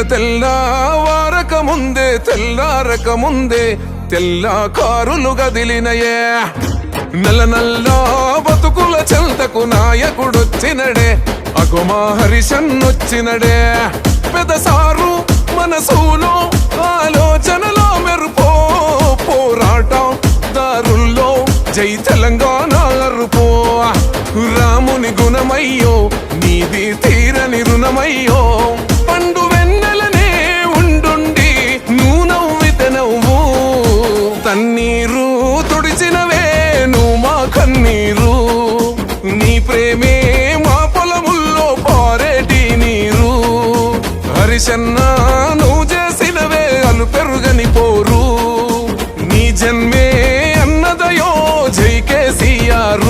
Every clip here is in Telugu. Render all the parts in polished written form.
తెల్లవారక ముందే తెల్లారక ముందే తెల్ల కారులు గదిలినయే నల్ల నల్ల బతుకుల చెంతకు నాయకుడొచ్చినడే అగుమా హరిశన్నొచ్చినడే పెదసారు మనసులో ఆలోచనలో మెరుపో పోరాటం దారుల్లో జై తెలంగాణ అరుపో రాముని గుణమయ్యో నీది తీరని రుణమయ్యో పండు వెన్నెలనే ఉండుండి నువ్వు నవ్వితే నవ్వు తన్నీరు తుడిచినవే నువ్వు మా కన్నీరు నీ ప్రేమే మా పొలముల్లో పారేటి నీరు హరిశన్న నువ్వు చేసినవే అలు పెరుగని పోరు నీ జన్మే అన్నదయో జై కేసీఆర్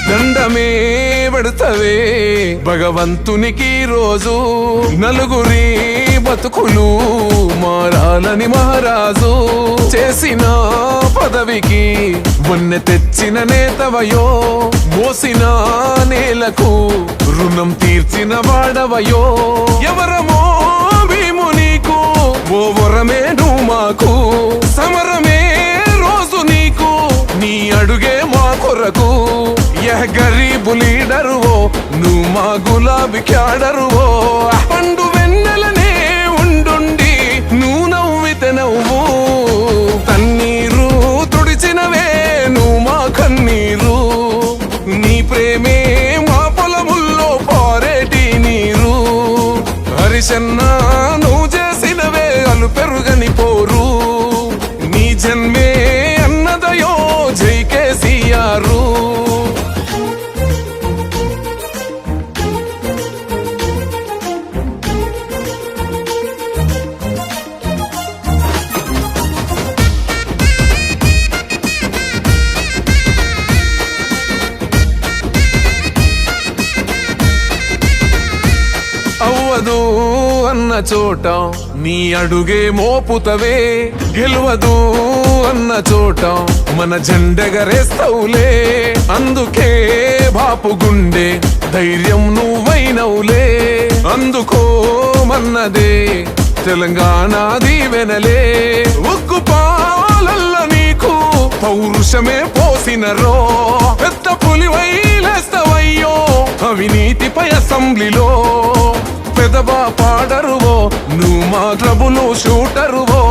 దండమే పెడతవే భగవంతునికి రోజు నలుగురి బతుకులు మారాలని మహారాజు చేసిన పదవికి మొన్నె తెచ్చిన నేతవయో మోసిన నేలకు రుణం తీర్చిన వాడవయో ఎవరమో భీము నీకు ఓ వరమే నువ్వు మాకు సమరమే రోజు నీకు నీ అడుగే మా కొరకు గరీబు లీడరువో నువ్వు మా గులాబీ క్యాడరువో పండు వెన్నెలనే ఉండుండి నువ్వు నవ్వితే నవ్వు తన్నీరు తుడిచినవే నువ్వు మా కన్నీరు నీ ప్రేమే మా పొలముల్లో పారేటి నీరు హరిశన్న నువ్వు చేసినవే అలు పెరుగని పోరు నీ జన్మే అన్నదయో జై కేసీఆర్ అవ్వదు అన్న చోట నీ అడుగే మోపుతవే గెలవదు అన్న చోట మన జెండెగరేస్తవులే అందుకే బాపు గుండె ధైర్యం నువ్వైనవులే అందుకోమన్నదే తెలంగాణ దీవెనలే ఉగ్గు పాలల్ల నీకు పౌరుషమే పోసినరో పెద్ద పులివై లేస్తవయ్యో అవినీతిపై అసెంబ్లీలో పెదవా పాడరువో నువ్వు మా క్లబులు షూటరువో